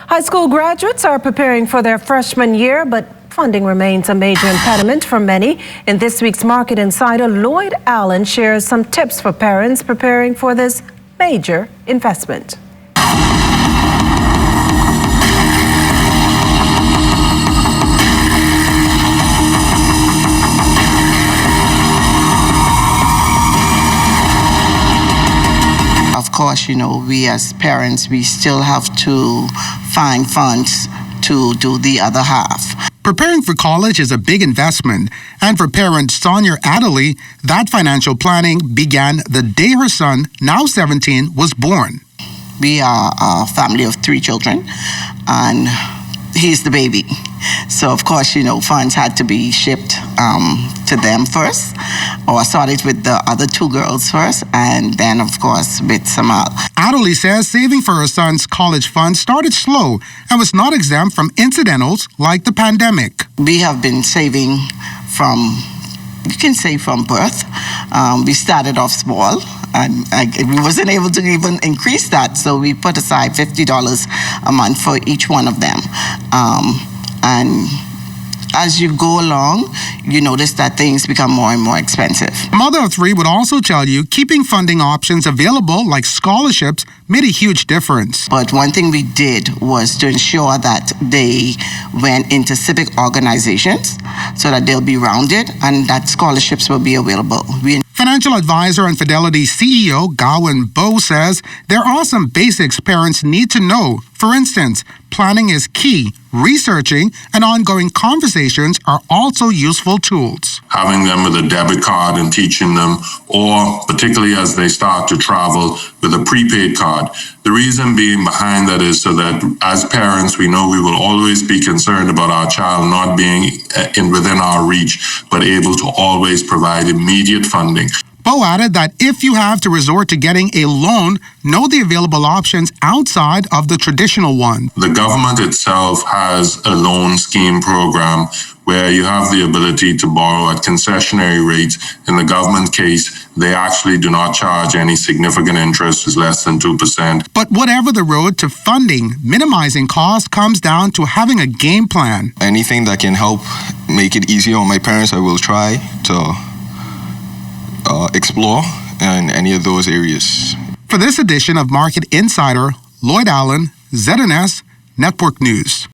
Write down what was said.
High school graduates are preparing for their freshman year, but funding remains a major impediment for many. In this week's Market Insider, Lloyd Allen shares some tips for parents preparing for this major investment. Of course, we as parents, we still have to find funds to do the other half. Preparing for college is a big investment, and for parent Sonia Adderley, that financial planning began the day her son, now 17, was born. We are a family of 3 children, and he's the baby. So, of course, funds had to be shipped to them first, or started with the other 2 girls first, and then, of course, with Samal. Adderley says saving for her son's college funds started slow and was not exempt from incidentals like the pandemic. We have been saving from, you can say from birth. We started off small, and we wasn't able to even increase that, so we put aside $50 a month for each one of them. And as you go along, you notice that things become more and more expensive. A mother of 3 would also tell you keeping funding options available like scholarships made a huge difference. But one thing we did was to ensure that they went into civic organizations so that they'll be rounded and that scholarships will be available. Financial advisor and Fidelity CEO Gawain Bo says there are some basics parents need to know. For instance, planning is key. Researching and ongoing conversations are also useful tools. Having them with a debit card and teaching them, or particularly as they start to travel, with a prepaid card. The reason being behind that is so that as parents, we know we will always be concerned about our child not being within our reach, but able to always provide immediate funding. Bo added that if you have to resort to getting a loan, know the available options outside of the traditional one. The government itself has a loan scheme program where you have the ability to borrow at concessionary rates. In the government case, they actually do not charge any significant interest, is less than 2%. But whatever the road to funding, minimizing costs comes down to having a game plan. Anything that can help make it easier on my parents, I will try to explore in any of those areas. For this edition of Market Insider, Lloyd Allen, ZNS Network News.